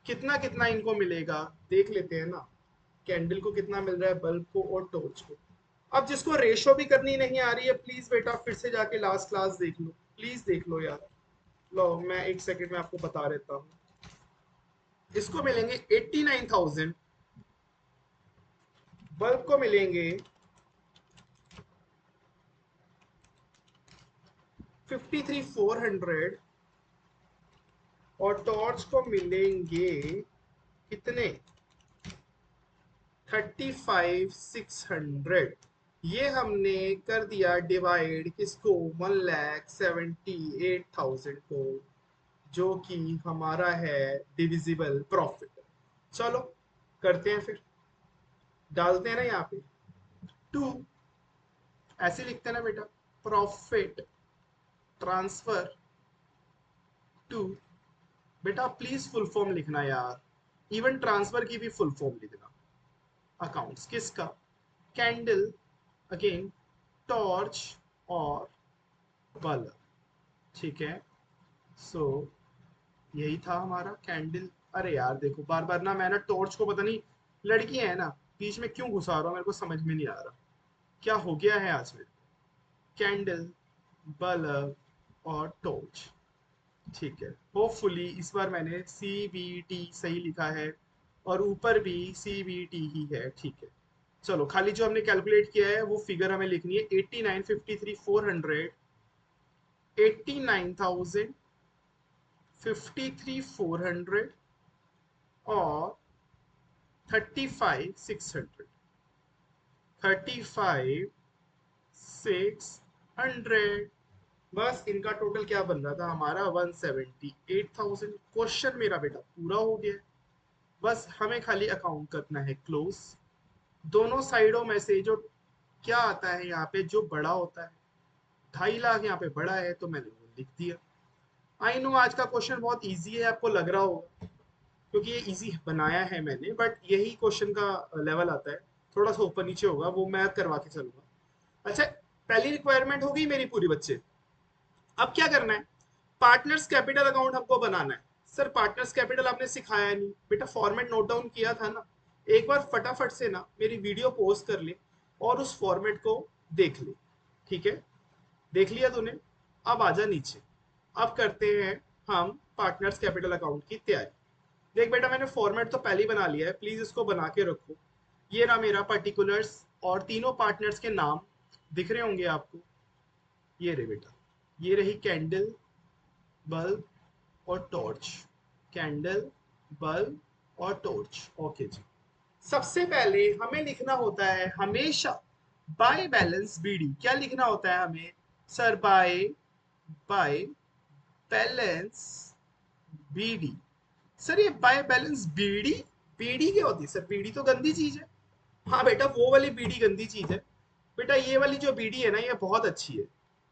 कितना कितना इनको मिलेगा देख लेते हैं ना। कैंडल को कितना मिल रहा है, बल्ब को और टॉर्च को। अब जिसको रेशो भी करनी नहीं आ रही है प्लीज बेटा फिर से जाके लास्ट क्लास देख लो, प्लीज देख लो यार। लो मैं एक सेकंड में आपको बता देता हूँ। इसको मिलेंगे 89,000, बल्ब को मिलेंगे 53,400 और टॉर्च को मिलेंगे कितने 35,600। ये हमने कर दिया डिवाइड किसको 1,78,000 को, जो कि हमारा है डिविजिबल प्रॉफिट। चलो करते हैं फिर, डालते हैं ना यहाँ पे 2, ऐसे लिखते हैं ना बेटा, प्रॉफिट ट्रांसफर टू, बेटा प्लीज फुल फॉर्म लिखना यार, इवन ट्रांसफर की भी फुल फॉर्म लिखना। अकाउंट्स किसका, कैंडल, अगेन टॉर्च और बल्ब, ठीक है। सो यही था हमारा कैंडल। अरे यार देखो बार बार ना मैं ना टॉर्च को पता नहीं, लड़की है ना बीच में क्यों घुसा रहा हूँ, मेरे को समझ में नहीं आ रहा क्या हो गया है आज में। कैंडल, बल्ब और टॉर्च, ठीक है। होपफुली इस बार मैंने सी बी टी सही लिखा है और ऊपर भी सी बी टी ही है, ठीक है। चलो खाली जो हमने कैलकुलेट किया है वो फिगर हमें लिखनी है, 89,53,400, 89,000, 53,400 और 35,600, 35,600, बस इनका टोटल क्या बन रहा था हमारा 178,000। क्वेश्चन मेरा बेटा पूरा हो गया, बस हमें खाली अकाउंट करना है क्लोज। दोनों साइडों में से जो क्या आता है यहाँ पे जो बड़ा होता है, 2.5 लाख यहाँ पे बड़ा है तो मैंने वो लिख दिया। आई नो आज का क्वेश्चन बहुत इजी है आपको लग रहा होगा, क्योंकि ये इजी बनाया है मैंने, बट यही क्वेश्चन का लेवल आता है, थोड़ा सा ऊपर नीचे होगा वो मैं करवा के चलूंगा। अच्छा पहली रिक्वायरमेंट होगी मेरी पूरी बच्चे। अब क्या करना है, पार्टनर्स कैपिटल अकाउंट हमको बनाना है। सर पार्टनर्स कैपिटल आपने सिखाया नहीं बेटा, फॉर्मेट नोट डाउन किया था ना, एक बार फटाफट से ना मेरी वीडियो पोस्ट कर ले और उस फॉर्मेट को देख ले, ठीक है। देख लिया तूने, अब आजा नीचे, अब करते हैं हम पार्टनर्स कैपिटल अकाउंट की तैयारी। देख बेटा मैंने फॉर्मेट तो पहले ही बना लिया है, प्लीज इसको बना के रखो। ये रहा मेरा पर्टिकुलर्स और तीनों पार्टनर्स के नाम दिख रहे होंगे आपको, ये रहे बेटा, ये रही कैंडल, बल्ब और टॉर्च, कैंडल, बल्ब और टॉर्च, ओके जी। सबसे पहले हमें लिखना होता है हमेशा बाय बैलेंस बीडी। क्या लिखना होता है हमें sir, by by balance BD. Sir ये बाय बैलेंस बीडी, बीडी क्या होती है सर, बीडी तो गंदी चीज है। हाँ बेटा वो वाली बीडी गंदी चीज है, बेटा ये वाली जो बीडी है ना ये बहुत अच्छी है।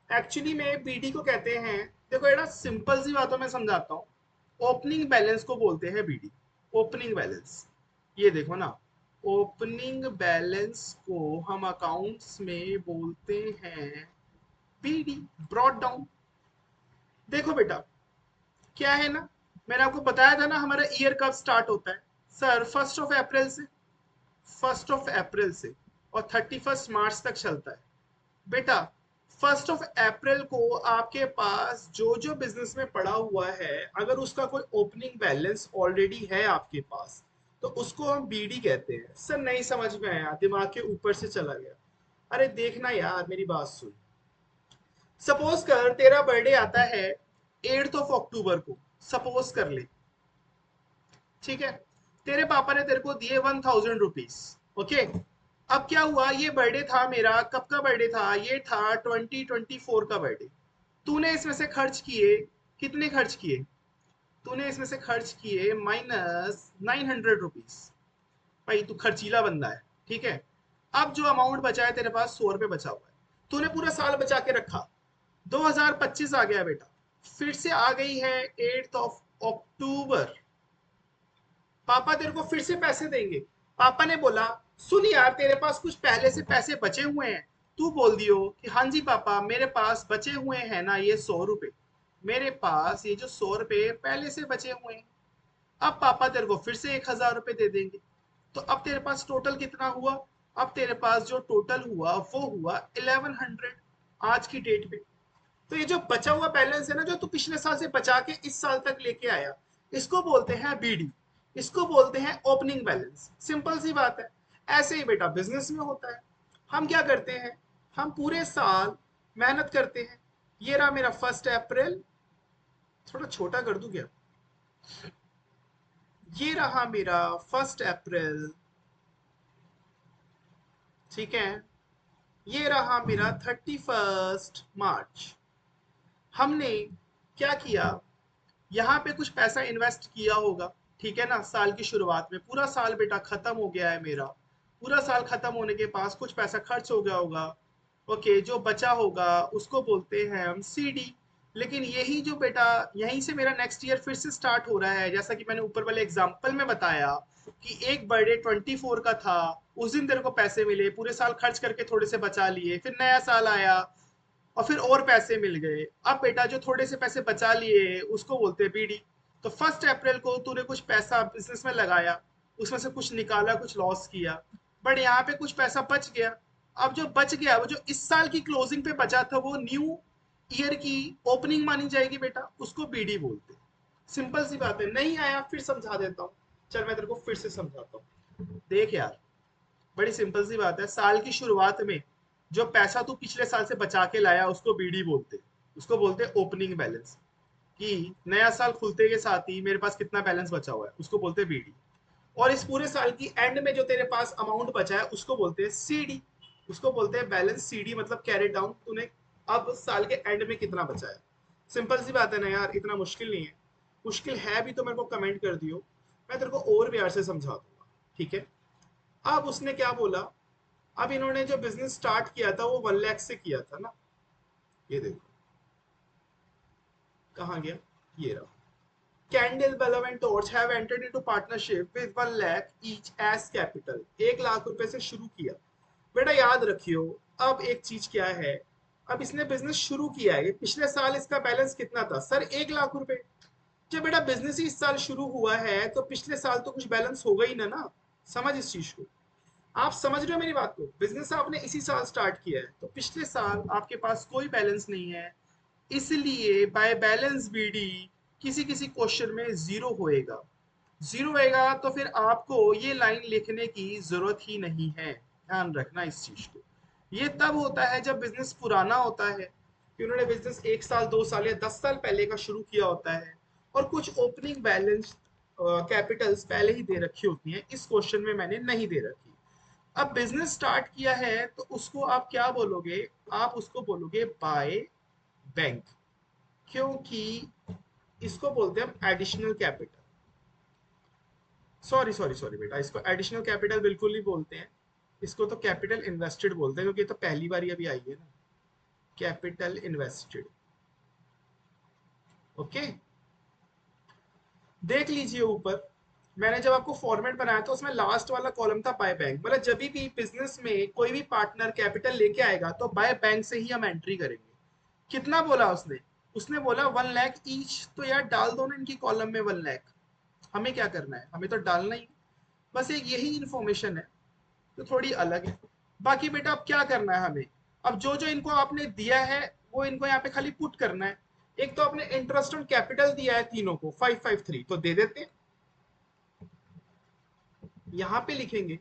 एक्चुअली में बीडी को कहते हैं, देखो बेटा सिंपल सी बातों में समझाता हूँ, ओपनिंग बैलेंस को बोलते हैं बीडी, ओपनिंग बैलेंस। ये देखो ना, ओपनिंग बैलेंस को हम अकाउंट्स में बोलते हैं बीडी, ब्रॉड डाउन। देखो बेटा क्या है ना, मैंने आपको बताया था ना हमारा ईयर कब स्टार्ट होता है सर, 1 अप्रैल से, 1 अप्रैल से और 31 मार्च तक चलता है। बेटा 1 अप्रैल को आपके पास जो जो बिजनेस में पड़ा हुआ है, अगर उसका कोई ओपनिंग बैलेंस ऑलरेडी है आपके पास, तो उसको हम बीडी कहते हैं। सर नहीं समझ में आया, दिमाग के ऊपर से चला गया। अरे देखना यार, मेरी बात सुन। सपोज कर तेरा बर्थडे आता है 8 अक्टूबर को, सपोज कर ले, ठीक है। तेरे पापा ने तेरे को दिए 1000 रुपीज, ओके। अब क्या हुआ, ये बर्थडे था मेरा, कब का बर्थडे था, ये था 2024 का बर्थडे। तूने इसमें से खर्च किए, कितने खर्च किए, तूने इसमें से खर्च किए -900 रुपीज। भाई तू खर्चीला बंदा है, ठीक है। अब जो अमाउंट बचा है तेरे पास, 100 रुपए बचा हुआ है। तूने पूरा साल बचा के रखा, 2025 आ गया बेटा, फिर से आ गई है 8 अक्टूबर। पापा तेरे को फिर से पैसे देंगे। पापा ने बोला, सुन यार तेरे पास कुछ पहले से पैसे बचे हुए हैं। तू बोल दियो कि हाँ जी पापा, मेरे पास बचे हुए हैं ना ये 100 रुपए, मेरे पास ये जो 100 रुपए पहले से बचे हुए हैं। अब पापा तेरे को फिर से 1000 रुपए दे देंगे। तो अब तेरे पास टोटल कितना हुआ, अब तेरे पास जो टोटल हुआ वो हुआ 1100 आज की डेट पे। तो ये जो बचा हुआ बैलेंस है ना, जो तू पिछले साल से बचा के इस साल तक लेके आया, इसको बोलते हैं बीडी, इसको बोलते हैं ओपनिंग बैलेंस। सिंपल सी बात है। ऐसे ही बेटा बिजनेस में होता है। हम क्या करते हैं, हम पूरे साल मेहनत करते हैं। ये रहा मेरा 1 अप्रैल, थोड़ा छोटा कर दूं क्या, ये रहा मेरा 1 अप्रैल, ठीक है। ये रहा मेरा 31 मार्च। हमने क्या किया, यहाँ पे कुछ पैसा इन्वेस्ट किया होगा, ठीक है ना। साल की शुरुआत में पूरा साल बेटा खत्म हो गया है मेरा, पूरा साल खत्म होने के पास कुछ पैसा खर्च हो गया होगा, ओके। जो बचा होगा उसको बोलते हैं हम सीडी। लेकिन यही जो बेटा, यहीं से मेरा नेक्स्ट ईयर फिर से स्टार्ट हो रहा है, जैसा कि मैंने ऊपर वाले एग्जाम्पल में बताया कि एक बर्थडे 24 का था, उस दिन तेरे को पैसे मिले, पूरे साल खर्च करके थोड़े से बचा लिए, फिर नया साल आया और फिर और पैसे मिल गए। अब बेटा जो थोड़े से पैसे बचा लिए उसको बोलते हैं बीडी। तो 1 अप्रैल को तूने कुछ पैसा बिजनेस में लगाया, उसमें से कुछ निकाला, कुछ लॉस किया, बट यहाँ पे कुछ पैसा बच गया। अब जो बच गया, वो जो इस साल की क्लोजिंग पे बचा था, वो न्यू ईयर की ओपनिंग मानी जाएगी बेटा, उसको बीडी बोलते हैं। सिंपल सी बात है। नहीं आया फिर समझा देता हूँ, चल मैं तेरे को फिर से समझाता हूँ। देख यार, बड़ी सिंपल सी बात है। साल की शुरुआत में जो पैसा तू पिछले साल से बचा के लाया, उसको बीडी बोलते, उसको बोलते ओपनिंग बैलेंस। कि नया साल खुलते के साथ ही मेरे पास कितना बैलेंस बचा हुआ है, उसको बोलते हैं बीडी। और इस पूरे साल की एंड में जो तेरे पास अमाउंट बचा है, उसको बोलते हैं सीडी, उसको बोलते हैं बैलेंस। सीडी मतलब कैरी डाउन, तूने अब साल के एंड में कितना बचा है। सिंपल सी बात है ना यार, इतना मुश्किल नहीं है। मुश्किल है भी तो मेरे को कमेंट कर दियो, मैं तेरे को और प्यार से समझा दूंगा, ठीक है। अब उसने क्या बोला, अब इन्होंने जो बिजनेस स्टार्ट किया था वो 1 लाख से किया था ना। ये देखो कहाँ गया, ये रहा। Candle bulb and torch have entered into partnership with 1 lakh each as capital. 1 lakh रुपए से शुरू किया। बेटा याद रखियो, अब एक चीज क्या है, अब इसने बिजनेस शुरू किया है, पिछले साल इसका बैलेंस कितना था सर, 1 लाख रुपए। जब बेटा बिजनेस ही इस साल शुरू हुआ है, तो पिछले साल तो कुछ बैलेंस होगा ही ना। समझ इस चीज को, आप समझ रहे हो मेरी बात को। बिजनेस आपने इसी साल स्टार्ट किया है, तो पिछले साल आपके पास कोई बैलेंस नहीं है, इसलिए बाय बैलेंस बीडी किसी किसी क्वेश्चन में जीरो होएगा। जीरो होएगा तो फिर आपको ये लाइन लिखने की जरूरत ही नहीं है, ध्यान रखना इस चीज को। ये तब होता है जब बिजनेस पुराना होता है, कि उन्होंने बिजनेस 1 साल 2 साल या 10 साल पहले का शुरू किया होता है, और कुछ ओपनिंग बैलेंस कैपिटल्स पहले ही दे रखी होती हैं, इस क्वेश्चन में मैंने नहीं दे रखी। अब बिजनेस स्टार्ट किया है तो उसको आप क्या बोलोगे, आप उसको बोलोगे बाय बैंक, क्योंकि इसको बोलते हैं हम additional capital. Sorry sorry sorry बेटा, इसको एडिशनल कैपिटल बिल्कुल नहीं बोलते हैं, इसको तो कैपिटल इन्वेस्टेड बोलते हैं, क्योंकि ये तो पहली बार अभी आई है ना, कैपिटल इन्वेस्टेड, ओके। देख लीजिए ऊपर, मैंने जब आपको फॉर्मेट बनाया था उसमें लास्ट वाला कॉलम था बाय बैंक। मतलब जब भी बिजनेस में कोई भी पार्टनर कैपिटल लेके आएगा तो बाय बैंक से ही हम एंट्री करेंगे। कितना बोला उसने, उसने बोला 1 लाख ईच, तो यार डाल दो ना इनकी कॉलम में 1 लाख। हमें क्या करना है, हमें तो डालना ही, बस एक यही इन्फॉर्मेशन है, तो थोड़ी अलग है। बाकी बेटा अब क्या करना है हमें, अब जो जो इनको आपने दिया है वो इनको यहाँ पे खाली पुट करना है। एक तो आपने इंटरेस्ट ऑन कैपिटल दिया है तीनों को 553, तो दे देते हैं। यहां पे लिखेंगे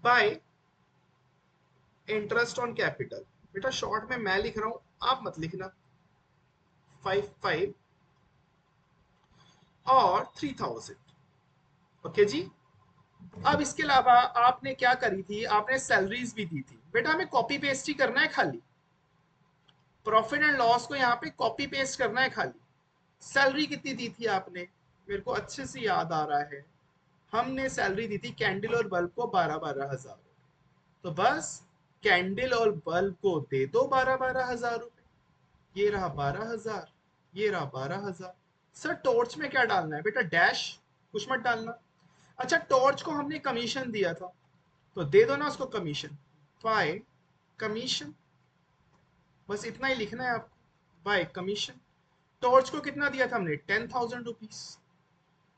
बाय इंटरेस्ट ऑन कैपिटल। बेटा शॉर्ट में मैं लिख रहा हूं, आप मत लिखना। 55 और 3000। ओके जी। अब इसके अलावा आपने क्या करी थी, आपने सैलरीज भी दी थी। बेटा हमें कॉपी पेस्ट ही करना है खाली, प्रॉफिट एंड लॉस को यहाँ पे कॉपी पेस्ट करना है खाली। सैलरी कितनी दी थी आपने, मेरे को अच्छे से याद आ रहा है, हमने सैलरी दी थी कैंडल और बल्ब को 12-12 हजार। तो बस कैंडल और बल्ब को दे दो 12-12 हजार रुपए। ये रहा 12 हजार, ये रहा 12 हजार। सर टॉर्च में क्या डालना है बेटा, डैश कुछ मत डालना। अच्छा टॉर्च को हमने कमीशन दिया था, तो दे दो ना उसको कमीशन, बाय कमीशन। बस इतना ही लिखना है आपको, बाय कमीशन। टॉर्च को कितना दिया था हमने, 10,000 रुपीज।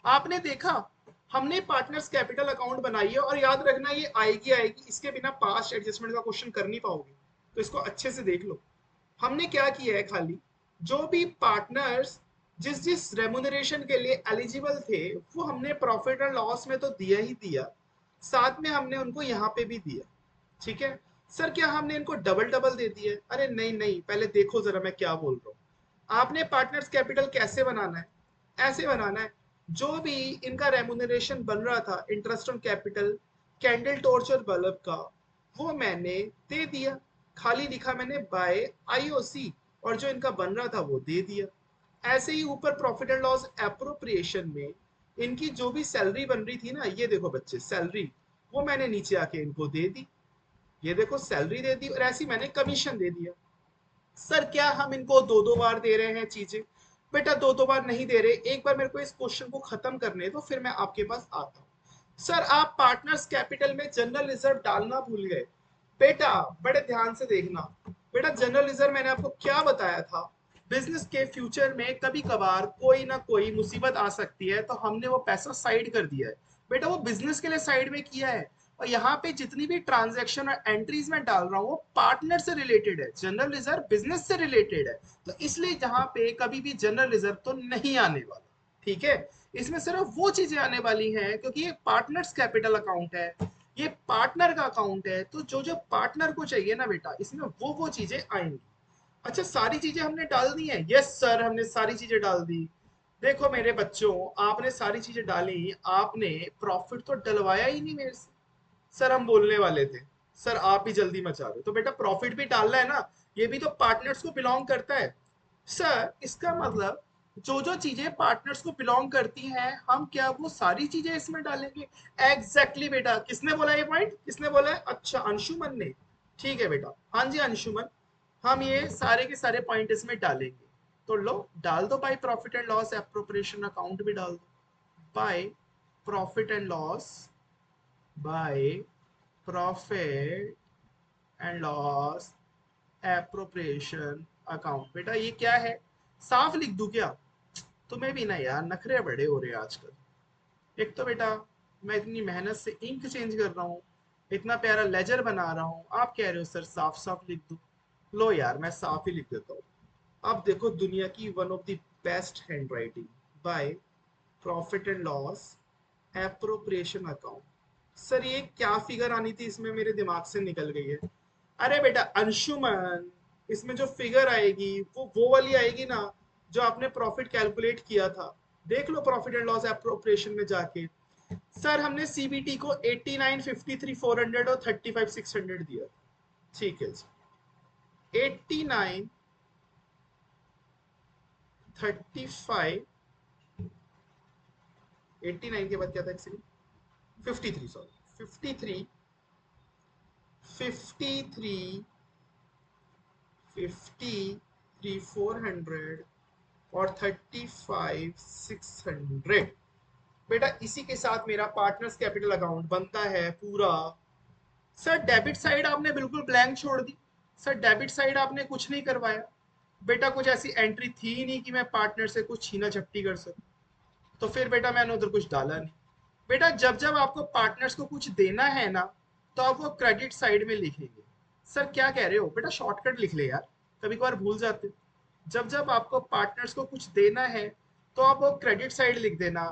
आपने देखा हमने पार्टनर्स कैपिटल अकाउंट बनाई है, और याद रखना ये आएगी आएगी, इसके बिना पास्ट एडजस्टमेंट का क्वेश्चन कर नहीं पाओगे, तो इसको अच्छे से देख लो। हमने क्या किया है, खाली जो भी पार्टनर्स जिस जिस रेमुनरेशन के लिए एलिजिबल थे वो हमने प्रॉफिट एंड लॉस में तो दिया ही दिया, साथ में हमने उनको यहाँ पे भी दिया। ठीक है। सर क्या हमने इनको डबल डबल दे दिया है, अरे नहीं नहीं, पहले देखो जरा मैं क्या बोल रहा हूँ। आपने पार्टनर्स कैपिटल कैसे बनाना है, ऐसे बनाना है, जो भी इनका रेमुनरेशन बन रहा था interest on capital candle torch और बल्ब का, वो मैंने दे दिया, खाली लिखा मैंने बाय आईओसी, और जो इनका बन रहा था वो दे दिया। ऐसे ही ऊपर प्रॉफिट एंड लॉस एप्रोप्रिएशन में इनकी जो भी सैलरी बन रही थी ना, ये देखो बच्चे सैलरी, वो मैंने नीचे आके इनको दे दी। ये देखो सैलरी दे दी, और ऐसी मैंने कमीशन दे दिया। सर क्या हम इनको दो दो बार दे रहे हैं चीजें, बेटा दो दो बार नहीं दे रहे, एक बार मेरे को इस क्वेश्चन को खत्म करने दो, फिर मैं आपके पास आता हूँ। सर आप पार्टनर्स कैपिटल में जनरल रिजर्व डालना भूल गए। बेटा बड़े ध्यान से देखना, बेटा जनरल रिजर्व मैंने आपको क्या बताया था, बिजनेस के फ्यूचर में कभी कभार कोई ना कोई मुसीबत आ सकती है, तो हमने वो पैसा साइड कर दिया है। बेटा वो बिजनेस के लिए साइड में किया है, और यहाँ पे जितनी भी ट्रांजैक्शन और एंट्रीज में डाल रहा हूँ वो पार्टनर से रिलेटेड है, जनरल रिजर्व बिजनेस से रिलेटेड है। तो इसलिए जहां पे कभी भी जनरल रिजर्व तो नहीं आने वाला। ठीक है। इसमें सिर्फ वो चीजें आने वाली हैं क्योंकि ये पार्टनर्स कैपिटल अकाउंट है, ये पार्टनर का अकाउंट है, तो जो जो पार्टनर को चाहिए ना बेटा, इसमें वो चीजें आएंगी। अच्छा सारी चीजें हमने डाल दी हैं, यस सर हमने सारी चीजें डाल दी। देखो मेरे बच्चों, आपने सारी चीजें डाली, आपने प्रॉफिट तो डलवाया ही नहीं मेरे से। सर हम बोलने वाले थे, सर आप ही जल्दी मचा रहे हो, तो बेटा प्रॉफिट भी डालना है ना, ये भी तो पार्टनर्स को बिलोंग करता है। सर इसका मतलब जो जो चीजें पार्टनर्स को बिलोंग करती हैं, हम क्या वो सारी चीजें इसमें डालेंगे। एग्जैक्टली बेटा, किसने बोला ये पॉइंट, किसने बोला है, अच्छा अंशुमन ने। ठीक है बेटा, हाँ जी अंशुमन, हम ये सारे के सारे पॉइंट इसमें डालेंगे। तो लो डाल दो, by profit and loss appropriation account भी डाल दो, by profit and loss, by profit and loss appropriation account. बेटा ये क्या है, साफ लिख दूं क्या, तुम्हें भी ना यार नखरे बड़े हो रहे हैं आजकल। एक तो बेटा मैं इतनी मेहनत से इंक चेंज कर रहा हूँ, इतना प्यारा लेजर बना रहा हूँ, आप कह रहे हो सर साफ साफ लिख दूं। लो यार मैं साफ ही लिख देता हूँ। आप देखो दुनिया की one of the best hand writing, by profit and loss appropriation account. Sir ये क्या फिगर आनी थी इसमें, मेरे दिमाग से निकल गई है। अरे बेटा अंशुमन, इसमें जो फिगर आएगी वो वाली आएगी ना, जो आपने प्रॉफिट कैलकुलेट किया था। देख लो प्रॉफिट एंड लॉस एप्रोप्रिएशन में जाके। सर हमने सीबीटी को 89, 53, 400 और 35, 600 दिया। ठीक है जी, 89, 35, 89 के बाद क्या था एक्चुअली, 53, सॉरी 53, 53, 53, 400 और 35, 600। बेटा इसी के साथ मेरा पार्टनर्स कैपिटल अकाउंट बनता है पूरा। सर डेबिट साइड आपने बिल्कुल ब्लैंक छोड़ दी, सर डेबिट साइड आपने कुछ नहीं करवाया। बेटा कुछ ऐसी एंट्री थी ही नहीं कि मैं पार्टनर से कुछ छीना झपटी कर सकूं, तो फिर बेटा मैंने उधर कुछ डाला नहीं। बेटा जब जब आपको पार्टनर्स को कुछ देना है ना, तो आप वो क्रेडिट साइड में लिखेंगे। सर क्या कह रहे हो बेटा, शॉर्टकट लिख ले यार, कभी कभार भूल जाते हो। जब जब आपको पार्टनर्स को कुछ देना है, तो आप वो क्रेडिट साइड लिख देना,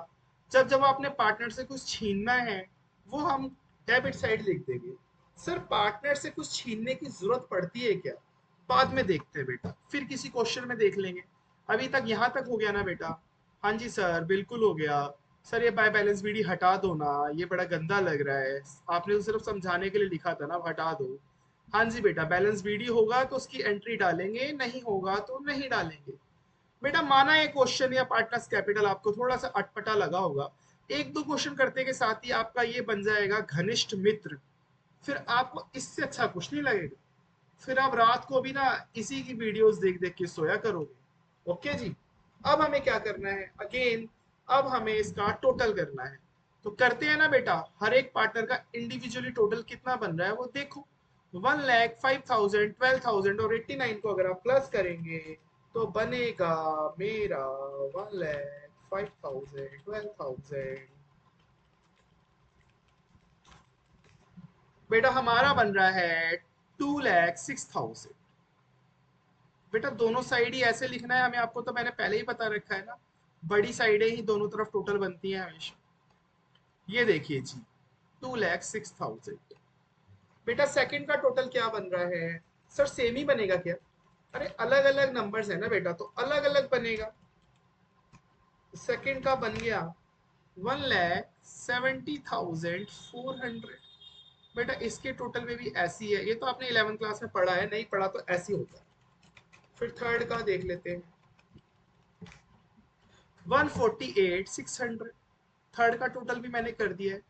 जब जब अपने पार्टनर से कुछ छीनना है वो हम डेबिट साइड लिख देंगे। सर पार्टनर से कुछ छीनने की जरूरत पड़ती है क्या? बाद में देखते हैं बेटा, फिर किसी क्वेश्चन में देख लेंगे। अभी तक यहाँ तक हो गया ना बेटा? हाँ जी सर बिल्कुल हो गया। सर ये बाय बैलेंस बीडी हटा दो ना, ये बड़ा गंदा लग रहा है। आपने तो सिर्फ समझाने के लिए लिखा था ना, हटा दो। हाँ जी बेटा, बैलेंस बीडी होगा तो उसकी एंट्री डालेंगे, नहीं होगा तो नहीं डालेंगे। बेटा माना ये क्वेश्चन या पार्टनर्स कैपिटल आपको थोड़ा सा अटपटा लगा होगा, एक दो क्वेश्चन करने के साथ ही आपका ये बन जाएगा घनिष्ठ मित्र। फिर आपको इससे अच्छा कुछ नहीं लगेगा। फिर आप रात को भी ना इसी की वीडियोस देख देख के सोया करोगे। ओके जी। अब हमें क्या करना है अगेन, अब हमें इसका टोटल करना है। तो करते हैं ना बेटा, हर एक पार्टनर का इंडिविजुअली टोटल कितना बन रहा है वो देखो। 1,05,000, 12,000 और 89 को अगर आप प्लस करेंगे तो बनेगा मेरा 1,05,000, 12,000। बेटा हमारा बन रहा है 2,06,000। बेटा दोनों साइड ही ऐसे लिखना है हमें, आपको तो मैंने पहले ही बता रखा है ना, बड़ी साइडें ही दोनों तरफ टोटल बनती हैं हमेशा। ये देखिए जी, 2,06,000। बेटा सेकंड का टोटल क्या बन रहा है? सर सेम ही बनेगा क्या? अरे अलग अलग नंबर्स है ना बेटा, तो अलग अलग बनेगा। सेकंड का बन गया 1,70,400। बेटा इसके टोटल में भी ऐसी है, ये तो आपने 11th क्लास में पढ़ा है, नहीं पढ़ा तो ऐसी होता है। फिर थर्ड का देख लेते हैं, 148,600। थर्ड का टोटल भी मैंने कर दिया है,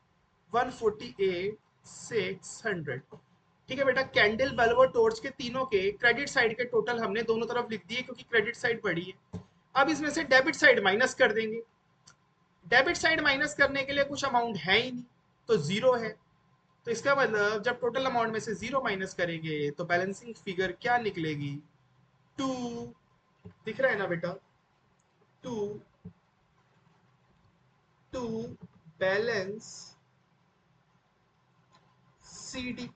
148,600। ठीक है बेटा, कैंडल बल्ब और टॉर्च के तीनों के क्रेडिट साइड के टोटल हमने दोनों तरफ लिख दिए क्योंकि क्रेडिट साइड बड़ी है। अब इसमें से डेबिट साइड माइनस कर देंगे। डेबिट साइड माइनस करने के लिए कुछ अमाउंट है ही नहीं, तो जीरो है। तो इसका मतलब जब टोटल अमाउंट में से जीरो माइनस करेंगे तो बैलेंसिंग फिगर क्या निकलेगी? टू। दिख रहा है ना बेटा? To, to balance C D.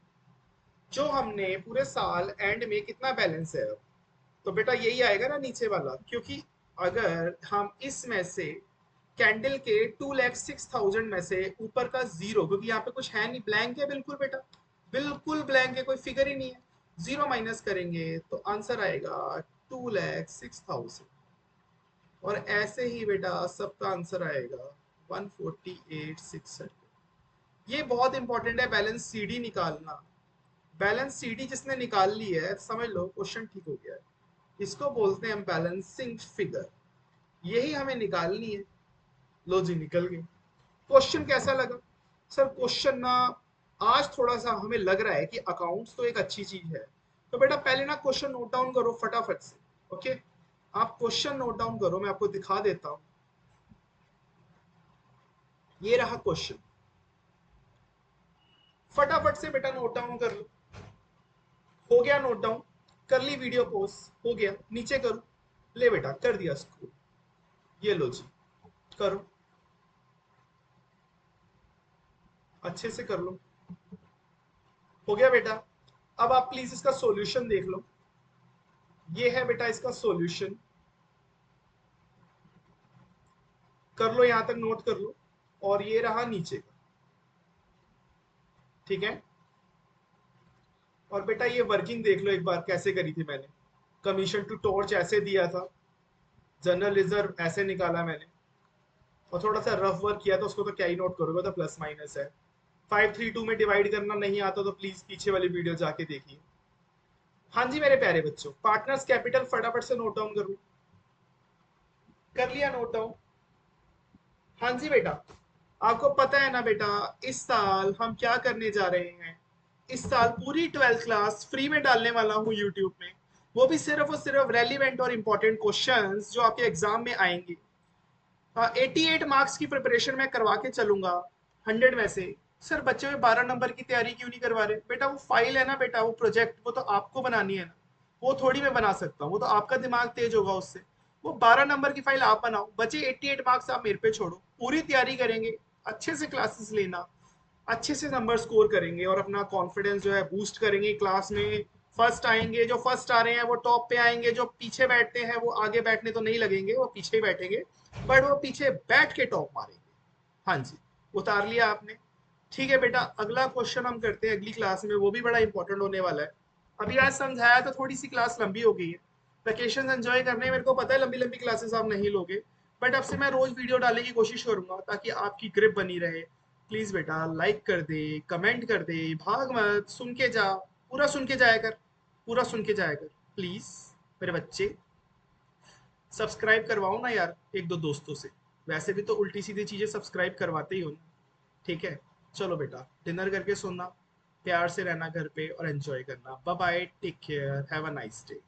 जो हमने पूरे साल एंड में कितना बैलेंस है अब, तो बेटा यही आएगा ना नीचे वाला, क्योंकि अगर हम इसमें से कैंडल के 2,06,000 में से ऊपर का जीरो, क्योंकि यहाँ पे कुछ है नहीं, ब्लैंक है बिल्कुल बेटा, बिल्कुल ब्लैंक है, कोई फिगर ही नहीं है, जीरो माइनस करेंगे तो आंसर आएगा 2,06,000। और ऐसे ही बेटा सबका आंसर आएगा 148,600। ये बहुत इंपॉर्टेंट है बैलेंस सीडी निकालना। बैलेंस सीडी जिसने निकाल ली है समझ लो क्वेश्चन ठीक हो गया है। इसको बोलते हैं हम बैलेंसिंग फिगर, यही हमें निकालनी है। लो जी निकल गई। क्वेश्चन कैसा लगा? सर क्वेश्चन ना आज थोड़ा सा हमें लग रहा है कि अकाउंट्स तो एक अच्छी चीज है। तो बेटा पहले ना क्वेश्चन नोट डाउन करो फटाफट से। ओके, आप क्वेश्चन नोट डाउन करो, मैं आपको दिखा देता हूं। ये रहा क्वेश्चन, फटाफट से बेटा नोट डाउन कर लो। हो गया नोट डाउन? कर ली वीडियो पोज? हो गया, नीचे करो। ले बेटा कर दिया स्कूल। ये लो जी, करो, अच्छे से कर लो। हो गया बेटा। अब आप प्लीज इसका सॉल्यूशन देख लो। ये है बेटा इसका सॉल्यूशन, कर लो, यहां तक नोट कर लो। और ये रहा नीचे का, ठीक है। और बेटा ये वर्किंग देख लो एक बार कैसे करी थी मैंने। कमीशन टू टॉर्च ऐसे दिया था, जनरल रिजर्व ऐसे निकाला मैंने, और थोड़ा सा रफ वर्क किया था, उसको तो क्या ही नोट करोगे, तो प्लस माइनस है। 532 में डिवाइड करना नहीं आता तो प्लीज पीछे वाली वीडियो जाके देखिए। हाँ जी मेरे प्यारे बच्चों, पार्टनर्स कैपिटल फटाफट से नोट डाउन करो। कर लिया नोट डाउन? हाँ जी बेटा। आपको पता है ना बेटा, इस साल हम क्या करने जा रहे हैं? इस साल पूरी 12th क्लास फ्री में डालने वाला हूँ यूट्यूब में, वो भी सिर्फ और सिर्फ रेलिवेंट और इंपॉर्टेंट क्वेश्चंस जो आपके एग्जाम में आएंगे। 88 मार्क्स की प्रिपरेशन मैं करवा के चलूंगा 100 में से। सर बच्चे हुए 12 नंबर की तैयारी क्यों नहीं करवा रहे? बेटा वो फाइल है ना बेटा, वो प्रोजेक्ट, वो तो आपको बनानी है ना, वो थोड़ी मैं बना सकता हूँ, वो तो आपका दिमाग तेज होगा उससे। वो 12 नंबर की फाइल आप बनाओ, बचे 88 मार्क्स आप मेरे पे छोड़ो, पूरी तैयारी करेंगे, अच्छे से क्लासेस लेना, अच्छे से नंबर स्कोर करेंगे और अपना कॉन्फिडेंस जो है बूस्ट करेंगे क्लास में। फर्स्ट आएंगे, जो फर्स्ट आ रहे हैं वो टॉप पे आएंगे, जो पीछे बैठते हैं वो आगे बैठने तो नहीं लगेंगे, वो पीछे ही बैठेंगे, बट वो पीछे बैठ के टॉप मारेंगे। हाँ जी, उतार लिया आपने। ठीक है बेटा, अगला क्वेश्चन हम करते हैं अगली क्लास में, वो भी बड़ा इंपॉर्टेंट होने वाला है। अभी आज समझाया तो थोड़ी सी क्लास लंबी हो गई है। वैकेशन एंजॉय करने हैं, मेरे को पता है लंबी लंबी क्लासेस आप नहीं लोगे, बट अब से मैं रोज वीडियो डालने की कोशिश करूंगा ताकि आपकी ग्रिप बनी रहे। प्लीज बेटा लाइक कर दे, कमेंट कर दे, भाग मत, सुन के जा, पूरा सुन के जाया कर, पूरा सुन के जाया कर प्लीज। मेरे बच्चे, सब्सक्राइब करवाओ ना यार एक दो दोस्तों से, वैसे भी तो उल्टी सीधी चीजें सब्सक्राइब करवाते ही हो ना। ठीक है, चलो बेटा डिनर करके सोना, प्यार से रहना घर पे और एंजॉय करना। Bye bye, take care, have a nice day.